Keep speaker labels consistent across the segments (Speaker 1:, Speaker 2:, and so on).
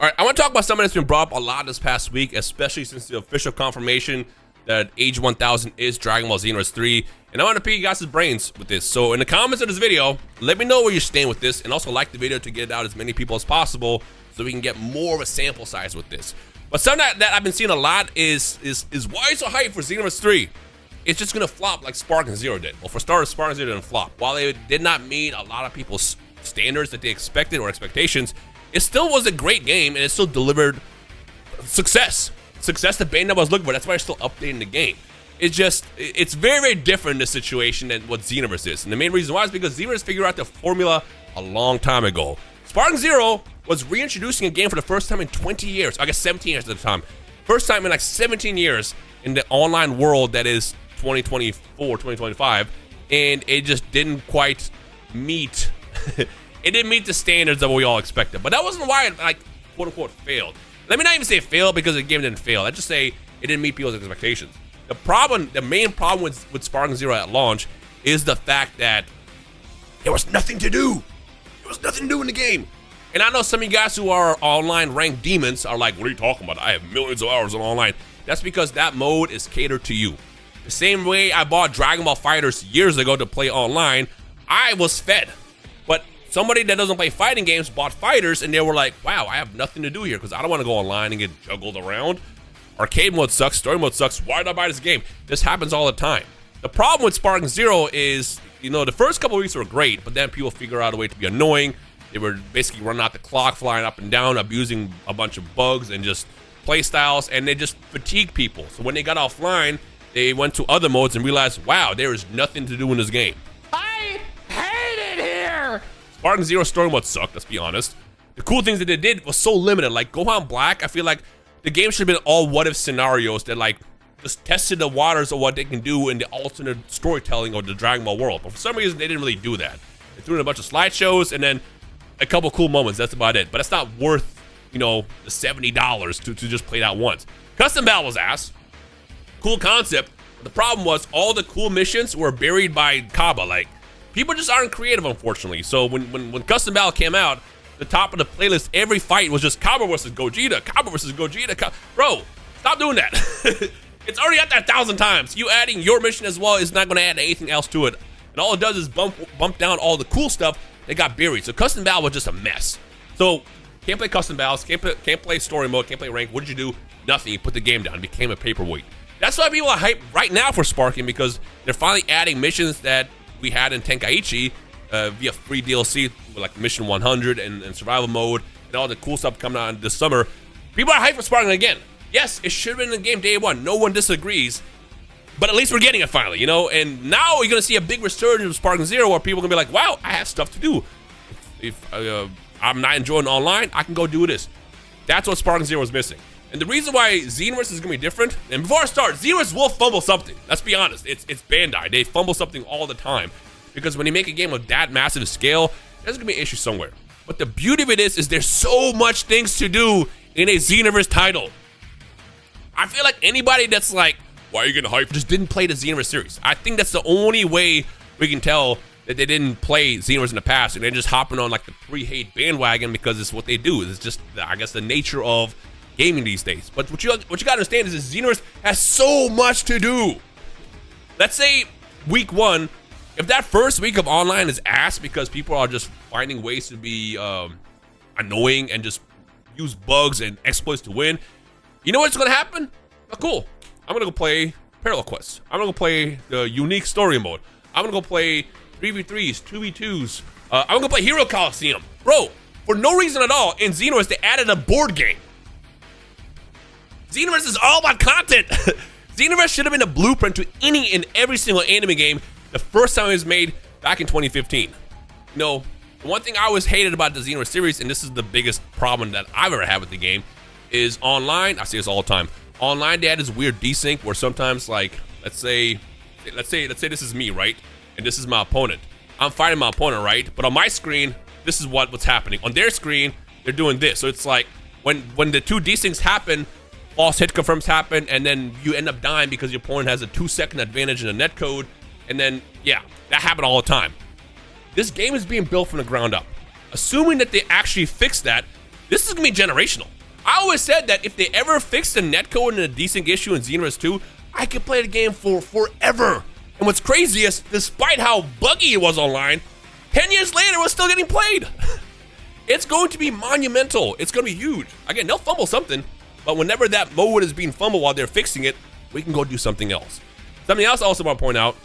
Speaker 1: All right, I want to talk about something that's been brought up a lot this past week, especially since the official confirmation that Age 1000 is Dragon Ball Xenoverse 3, and I want to pick you guys' brains with this. So in the comments of this video, let me know where you stand with this, and also like the video to get it out as many people as possible so we can get more of a sample size with this. But something that I've been seeing a lot is why are you so hyped for Xenoverse 3? It's just gonna flop like Sparking Zero did. Well, for starters, Sparking Zero didn't flop. While it did not meet a lot of people's standards that they expected or expectations, it still was a great game, and it still delivered success that Bandai was looking for. That's why they're still updating the game. It's very, very different in this situation than what Xenoverse is. And the main reason why is because Xenoverse figured out the formula a long time ago. Sparking Zero was reintroducing a game for the first time in 20 years. I guess 17 years at the time. First time in like 17 years in the online world that is 2024, 2025. And it just didn't quite meet... It didn't meet the standards that we all expected. But that wasn't why it, like, quote-unquote, failed. Let me not even say failed because the game didn't fail. I just say it didn't meet people's expectations. The main problem with Sparking Zero at launch is the fact that there was nothing to do. There was nothing to do in the game. And I know some of you guys who are online ranked demons are like, what are you talking about? I have millions of hours on online. That's because that mode is catered to you. The same way I bought Dragon Ball FighterZ years ago to play online, I was fed. But somebody that doesn't play fighting games bought Fighters, and they were like, wow, I have nothing to do here because I don't want to go online and get juggled around. Arcade mode sucks, story mode sucks, why did I buy this game? This happens all the time. The problem with Sparking Zero is, you know, the first couple of weeks were great, but then people figure out a way to be annoying. They were basically running out the clock, flying up and down, abusing a bunch of bugs and just play styles, and they just fatigue people. So when they got offline, they went to other modes and realized, wow, there is nothing to do in this game.
Speaker 2: I hate it here!
Speaker 1: Sparking Zero story mode sucked, let's be honest. The cool things that they did was so limited. Like Gohan Black, I feel like the game should have been all what-if scenarios that like just tested the waters of what they can do in the alternate storytelling of the Dragon Ball world. But for some reason, they didn't really do that. They threw in a bunch of slideshows and then a couple cool moments. That's about it. But it's not worth, you know, the $70 to just play that once. Custom Battle was ass. Cool concept. But the problem was all the cool missions were buried by Kaba. Like, people just aren't creative, unfortunately. So when Custom Battle came out, the top of the playlist, every fight was just Kaba versus Gogeta, Kaba versus Gogeta. Bro, stop doing that. It's already out there 1,000 times. You adding your mission as well is not going to add anything else to it. And all it does is bump down all the cool stuff that got buried. So Custom Battle was just a mess. So can't play Custom Battles, can't play story mode, can't play rank. What did you do? Nothing. You put the game down. It became a paperweight. That's why people are hyped right now for Sparking, because they're finally adding missions that we had in Tenkaichi via free DLC, like Mission 100 and survival mode and all the cool stuff coming out this summer. People are hyped for Sparking again. Yes, it should have been in the game day one. No one disagrees. But at least we're getting it finally, you know? And now you're going to see a big resurgence of Sparking Zero where people are going to be like, wow, I have stuff to do. If I'm not enjoying online, I can go do this. That's what Sparking Zero is missing. And the reason why Xenoverse is going to be different, and before I start, Xenoverse will fumble something. Let's be honest. It's Bandai. They fumble something all the time. Because when you make a game of that massive scale, there's going to be an issue somewhere. But the beauty of it is there's so much things to do in a Xenoverse title. I feel like anybody that's like, why are you getting hyped? Just didn't play the Xenoverse series. I think that's the only way we can tell that they didn't play Xenoverse in the past, and they're just hopping on like the pre-hate bandwagon because it's what they do. It's just, I guess, the nature of gaming these days. But what you gotta understand is that Xenoverse has so much to do. Let's say week one, if that first week of online is ass because people are just finding ways to be annoying and just use bugs and exploits to win, you know what's gonna happen? Oh, cool. I'm gonna go play Parallel Quest. I'm gonna go play the unique story mode. I'm gonna go play 3v3s, 2v2s. I'm gonna go play Hero Coliseum. Bro, for no reason at all, in Xenoverse, they added a board game. Xenoverse is all about content. Xenoverse should have been a blueprint to any and every single anime game the first time it was made back in 2015. You know, the one thing I always hated about the Xenoverse series, and this is the biggest problem that I've ever had with the game, is online. I see this all the time. Online, they had this weird desync where sometimes, like, let's say this is me, right? And this is my opponent. I'm fighting my opponent, right? But on my screen, this is what's happening. On their screen, they're doing this. So it's like when the two desyncs happen, false hit confirms happen, and then you end up dying because your opponent has a 2-second advantage in the netcode. And then, yeah, that happened all the time. This game is being built from the ground up. Assuming that they actually fix that, This is gonna be generational. I always said that if they ever fix the netcode in a decent issue in Xenoverse 2, I could play the game for forever. And what's crazy is, despite how buggy it was online, 10 years later, it was still getting played. It's going to be monumental. It's going to be huge. Again, they'll fumble something, but whenever that mode is being fumbled while they're fixing it, we can go do something else. Something else I also want to point out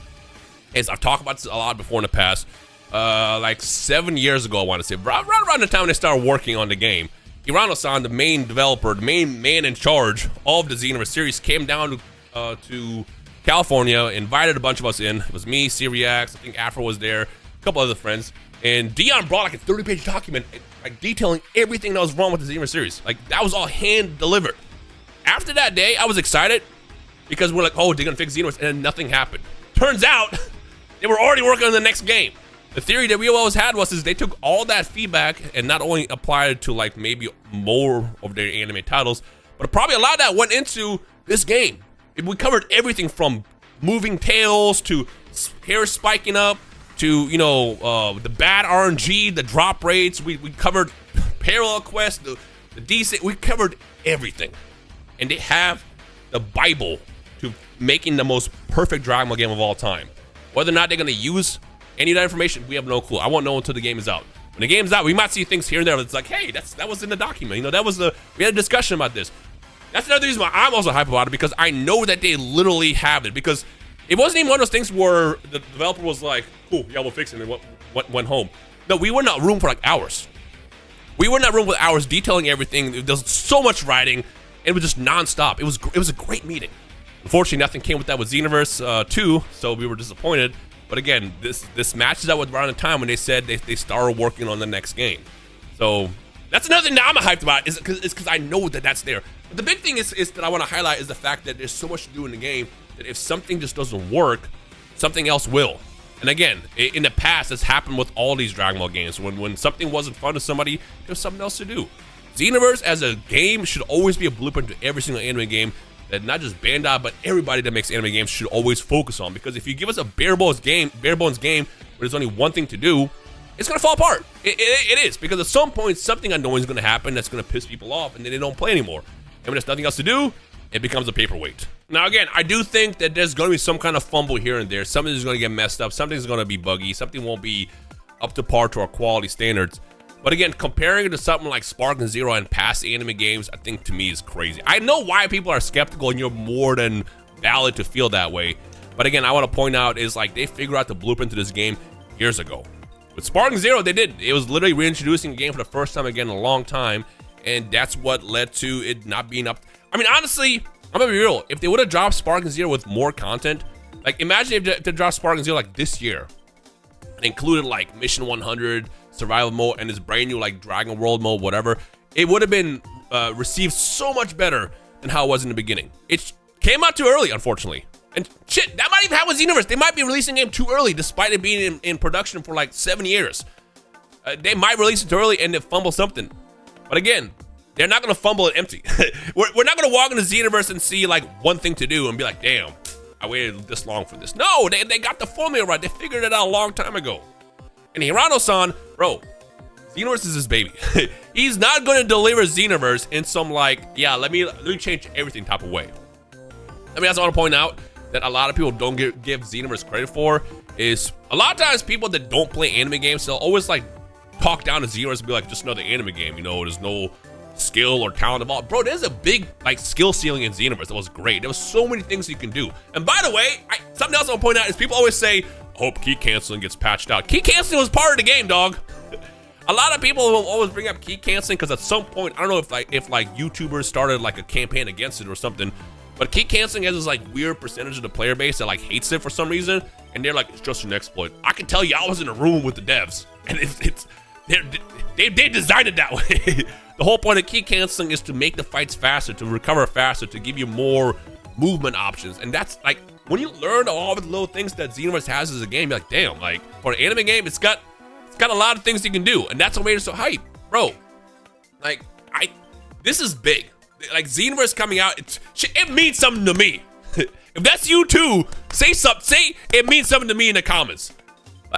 Speaker 1: is, I've talked about this a lot before in the past, like 7 years ago, I want to say, right around the time they started working on the game, Hirano-san, the main developer, the main man in charge of the Xenoverse series, came down to California, invited a bunch of us in. It was me, Syriax, I think Afro was there, a couple other friends, and Dion brought like a 30-page document like detailing everything that was wrong with the Xenoverse series. Like, that was all hand delivered. After that day, I was excited because we're like, oh, they're gonna fix Xenoverse, and then nothing happened. Turns out, they were already working on the next game. The theory that we always had was they took all that feedback and not only applied it to like maybe more of their anime titles, but probably a lot of that went into this game. We covered everything from moving tails to hair spiking up to, you know, the bad RNG, the drop rates. We covered parallel quests, the decent. We covered everything, and they have the Bible to making the most perfect Dragon Ball game of all time. Whether or not they're gonna use any of that information, we have no clue. I won't know until the game is out. When the game's out, we might see things here and there that's like, hey, that was in the document. You know, we had a discussion about this. That's another reason why I'm also hype about it, because I know that they literally have it. Because it wasn't even one of those things where the developer was like, cool, yeah, we'll fix it, and went home. No, we were in that room for like hours. We were in that room with hours detailing everything. There was so much writing, and it was just nonstop. It was a great meeting. Unfortunately, nothing came with that with Xenoverse 2, so we were disappointed. But again, this matches up with around the time when they said they started working on the next game. So that's another thing that I'm hyped about, is because I know that that's there. But the big thing is that I want to highlight is the fact that there's so much to do in the game that if something just doesn't work, something else will. And again, in the past, it's happened with all these Dragon Ball games. When something wasn't fun to somebody, there's something else to do. Xenoverse as a game should always be a blueprint to every single anime game that not just Bandai, but everybody that makes anime games should always focus on. Because if you give us a bare bones game where there's only one thing to do, it's gonna fall apart. It is, because at some point something annoying is gonna happen that's gonna piss people off, and then they don't play anymore. And when there's nothing else to do, it becomes a paperweight. Now again, I do think that there's gonna be some kind of fumble here and there. Something is gonna get messed up. Something's gonna be buggy. Something won't be up to par to our quality standards. But again, comparing it to something like Sparking Zero and past anime games, I think to me is crazy. I know why people are skeptical, and you're more than valid to feel that way. But again, I want to point out is like they figured out the blueprint to this game years ago. With Sparking Zero, they did. It was literally reintroducing the game for the first time again in a long time, and that's what led to it not being up. I mean, honestly, I'm gonna be real. If they would have dropped Sparking Zero with more content, like imagine if they dropped Sparking Zero like this year, and included like Mission 100, Survival Mode, and this brand new like Dragon World Mode, whatever, it would have been received so much better than how it was in the beginning. It came out too early, unfortunately. And shit, that might even happen with Xenoverse. They might be releasing the game too early, despite it being in production for like 7 years. They might release it too early and then fumble something. But again, they're not gonna fumble it empty. We're not gonna walk into Xenoverse and see like one thing to do and be like, damn, I waited this long for this. No, they got the formula right. They figured it out a long time ago. And Hirano-san, bro, Xenoverse is his baby. He's not gonna deliver Xenoverse in some like, yeah, let me change everything type of way. I mean, that's what I want to point out that a lot of people don't give Xenoverse credit for is a lot of times people that don't play anime games, they'll always like talk down to Xenoverse and be like, just another anime game, you know, there's no skill or talent involved. Bro, there's a big like skill ceiling in Xenoverse that was great. There was so many things you can do. And by the way, something else I want to point out is people always say, I hope key canceling gets patched out. Key canceling was part of the game, dog. A lot of people will always bring up key canceling because at some point, I don't know if YouTubers started like a campaign against it or something, but key canceling has this like weird percentage of the player base that like hates it for some reason, and they're like, it's just an exploit. I can tell you, I was in a room with the devs, and they designed it that way. The whole point of key canceling is to make the fights faster, to recover faster, to give you more movement options, and that's like when you learn all of the little things that Xenoverse has as a game, you're like, damn, like for an anime game, it's got a lot of things you can do, and that's what made it so hype, bro. Like this is big. Like Xenoverse coming out, it means something to me. If that's you too, say something. Say it means something to me in the comments.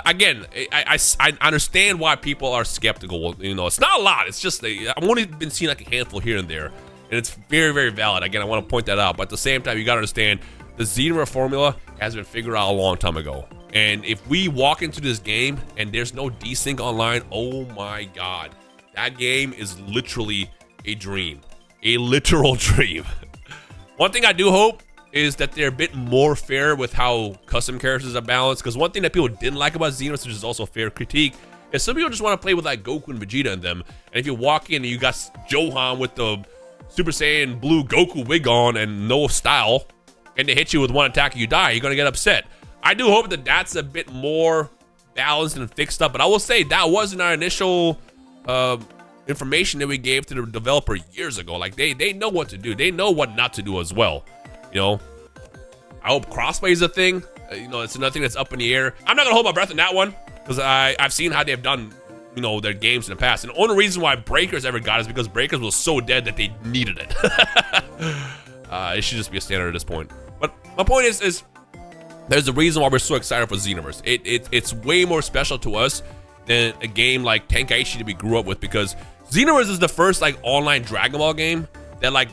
Speaker 1: Again, I understand why people are skeptical. You know, it's not a lot. It's just I've only been seeing like a handful here and there, and it's very, very valid. Again, I want to point that out. But at the same time, you got to understand the Xenoverse formula has been figured out a long time ago. And if we walk into this game and there's no desync online, oh my God, that game is literally a dream, a literal dream. One thing I do hope is that they're a bit more fair with how custom characters are balanced. Because one thing that people didn't like about Xenoverse, which is also fair critique, is some people just want to play with like Goku and Vegeta in them. And if you walk in and you got Johan with the Super Saiyan Blue Goku wig on and no style, and they hit you with one attack and you die, you're gonna get upset. I do hope that that's a bit more balanced and fixed up. But I will say that wasn't our initial information that we gave to the developer years ago. Like they know what to do. They know what not to do as well. You know, I hope crossplay is a thing. You know, it's another thing that's up in the air. I'm not gonna hold my breath on that one because I've seen how they've done, you know, their games in the past. And the only reason why Breakers ever got it is because Breakers was so dead that they needed it. It should just be a standard at this point. But my point is there's a reason why we're so excited for Xenoverse. It's way more special to us than a game like Tenkaichi that we grew up with, because Xenoverse is the first like online Dragon Ball game that like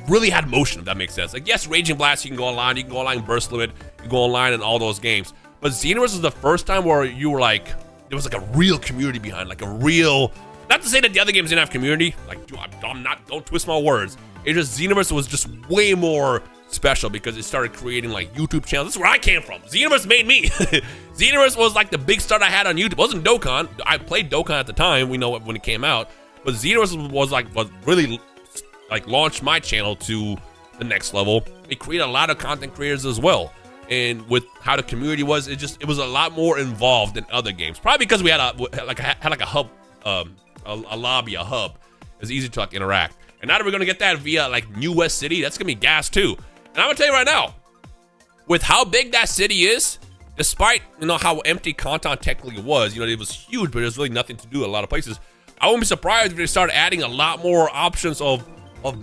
Speaker 1: really had motion, if that makes sense. Like, yes, Raging Blast, you can go online Burst Limit, you can go online in all those games. But Xenoverse was the first time where you were like, there was like a real community behind, like a real, not to say that the other games didn't have community, like, don't twist my words. It just, Xenoverse was just way more special because it started creating like YouTube channels. This is where I came from. Xenoverse made me. Xenoverse was like the big start I had on YouTube. It wasn't Dokkan. I played Dokkan at the time, we know when it came out. But Xenoverse was really like launched my channel to the next level. It created a lot of content creators as well. And with how the community was, it was a lot more involved than other games. Probably because we had a hub, a lobby, a hub. It was easy to like interact. And now that we're gonna get that via like New West City, that's gonna be gas too. And I'm gonna tell you right now, with how big that city is, despite, you know, how empty content technically was, you know, it was huge, but there's really nothing to do in a lot of places. I wouldn't be surprised if they started adding a lot more options of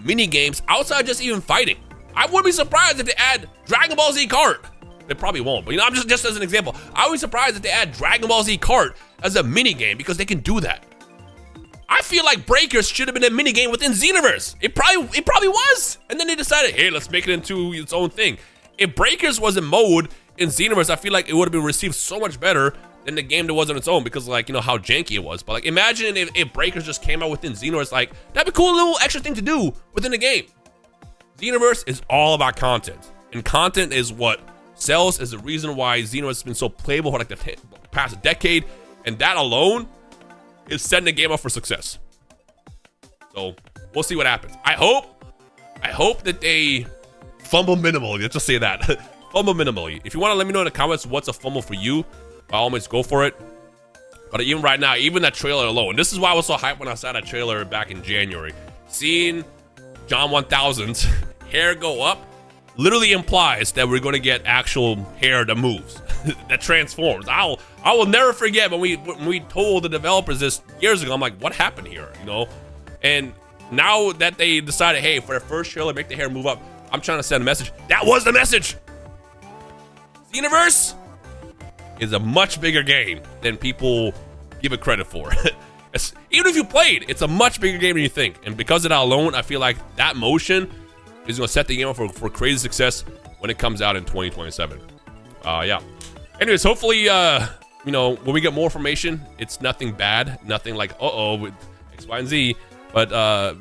Speaker 1: mini games outside just even fighting. I wouldn't be surprised if they add Dragon Ball Z Kart. They probably won't, but you know, I'm just as an example. I would be surprised if they add Dragon Ball Z Kart as a mini game, because they can do that. I feel like Breakers should have been a mini game within Xenoverse. It probably was, and then they decided, hey, let's make it into its own thing. If Breakers was a mode in Xenoverse, I feel like it would have been received so much better than the game that was on its own, because like, you know, how janky it was. But like, imagine if Breakers just came out within Xenoverse, like, that'd be a cool little extra thing to do within the game. Xenoverse is all about content, and content is what sells, is the reason why Xenoverse has been so playable for like the past decade, and that alone is setting the game up for success. So we'll see what happens. I hope that they fumble minimally. Let's just say that. Fumble minimally. If you want to let me know in the comments what's a fumble for you, by all means go for it. But even right now, even that trailer alone, this is why I was so hyped when I saw that trailer back in January. Seeing John 1000's hair go up literally implies that we're going to get actual hair that moves, that transforms. I will never forget when we told the developers this years ago. I'm like, what happened here, you know? And now that they decided, hey, for the first trailer, make the hair move up, I'm trying to send a message. That was the message. Xenoverse is a much bigger game than people give it credit for. Even if you played, it's a much bigger game than you think. And because of that alone, I feel like that motion is going to set the game up for crazy success when it comes out in 2027. Yeah. Anyways, hopefully, you know, when we get more information, it's nothing bad, nothing like, with X, Y, and Z. But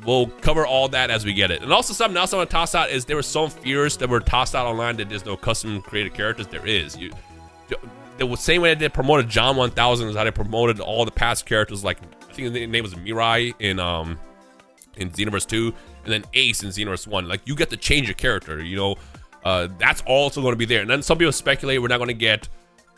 Speaker 1: we'll cover all that as we get it. And also something else I want to toss out is there were some fears that were tossed out online that there's no custom created characters. There is. The same way they promoted John 1000 is how they promoted all the past characters. Like, I think the name was Mirai in Xenoverse 2, and then Ace in Xenoverse 1. Like, you get to change your character, you know. That's also going to be there. And then some people speculate we're not going to get,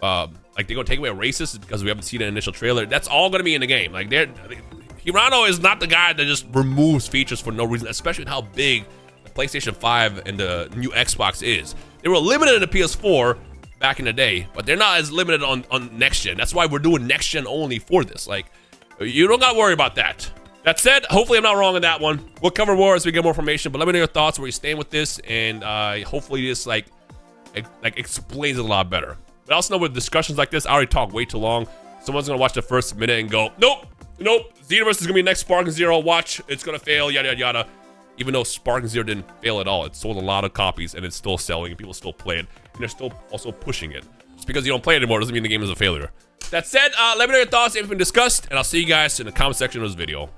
Speaker 1: like, they're going to take away racist because we haven't seen an initial trailer. That's all going to be in the game. Like, Hirano is not the guy that just removes features for no reason, especially with how big the PlayStation 5 and the new Xbox is. They were limited in the PS4 back in the day, but they're not as limited on next gen. That's why we're doing next gen only for this. Like, you don't got to worry about that. That said, hopefully I'm not wrong on that one. We'll cover more as we get more information, but let me know your thoughts, where you stand with this, and hopefully this like explains it a lot better. But I also know with discussions like this, I already talk way too long. Someone's gonna watch the first minute and go, nope, Xenoverse is gonna be next Sparking Zero. Watch, it's gonna fail, yada, yada, yada. Even though Sparking Zero didn't fail at all. It sold a lot of copies and it's still selling and people still play it. And they're still also pushing it. Just because you don't play it anymore doesn't mean the game is a failure. That said, let me know your thoughts if it's been discussed, and I'll see you guys in the comment section of this video.